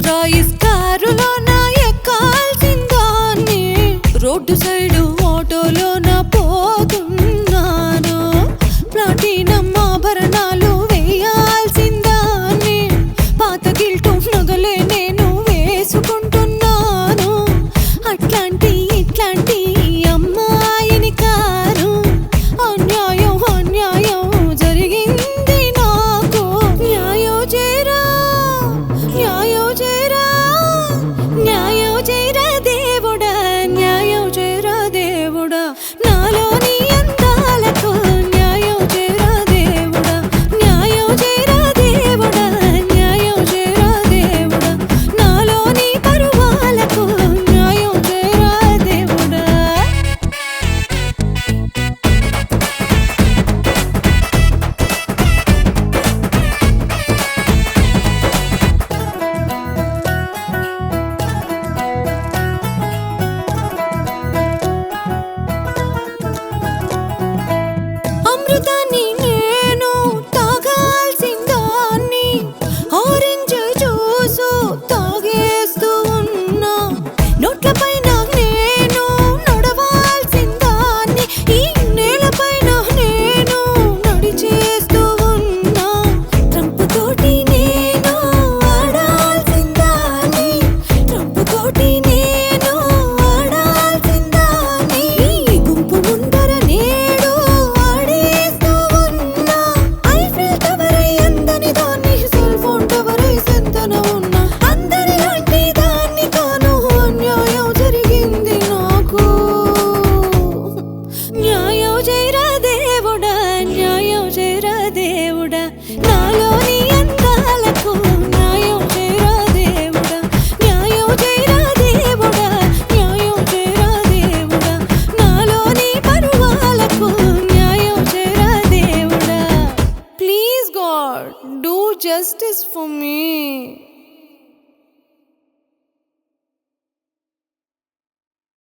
rice కారులో నా ఎక్కాల్సిందాన్ని road side ఆటోలో నా పోతున్నాను ప్లాటినం ఆభరణాలు వేయాల్సిందాన్ని పాత గిల్టు నగలే నేను వేసుకుంటున్నాను అట్లాంటి ఇట్లాంటి అమ్మాయిని కాను అన్యాయం అన్యాయం జరిగింది నాకు న్యాయం చేరా న్యాయం చేరా న్యాయం చేరా దేవుడా న్యాయం చేరా దేవుడా నాలోని అందాలకు న్యాయం చేరా దేవుడా న్యాయం చేరా దేవుడా న్యాయం చేరా దేవుడా నాలోని పరువాలకు న్యాయం చేరా దేవుడా అమృతాన్ని నేను తాగాల్సిందాన్ని ఆరెంజ్ జ్యూసు తాగేస్తూ ఉన్నా నోట్లపైన నేను నడవాల్సిందాన్ని ఈ నేలపైన నేను నడిచేస్తూ ఉన్నా ట్రంప్ తోటి నేను ఆడాల్సిందాన్ని ట్రంప్ తోటి నేను ఆడాల్సిందాన్ని ఈ గుంపు ముందర నేడు ఆడేస్తూ ఉన్నా ఐఫిల్ టవర్ అందని దాన్ని సెల్ ఫోన్ టవర్ సెంతన ఉన్నా అందరిలాంటి దాన్ని కాను అన్యాయం జరిగింది నాకు న్యాయం చేరా దేవుడా న్యాయం చేరా దేవుడా నాలోని అందాలకు న్యాయం చేరా దేవుడా న్యాయం చేరా దేవుడా న్యాయం చేరా దేవుడా నాలోని పరువాలకు న్యాయం చేరా దేవుడా ప్లీజ్ గాడ్ డూ జస్టిస్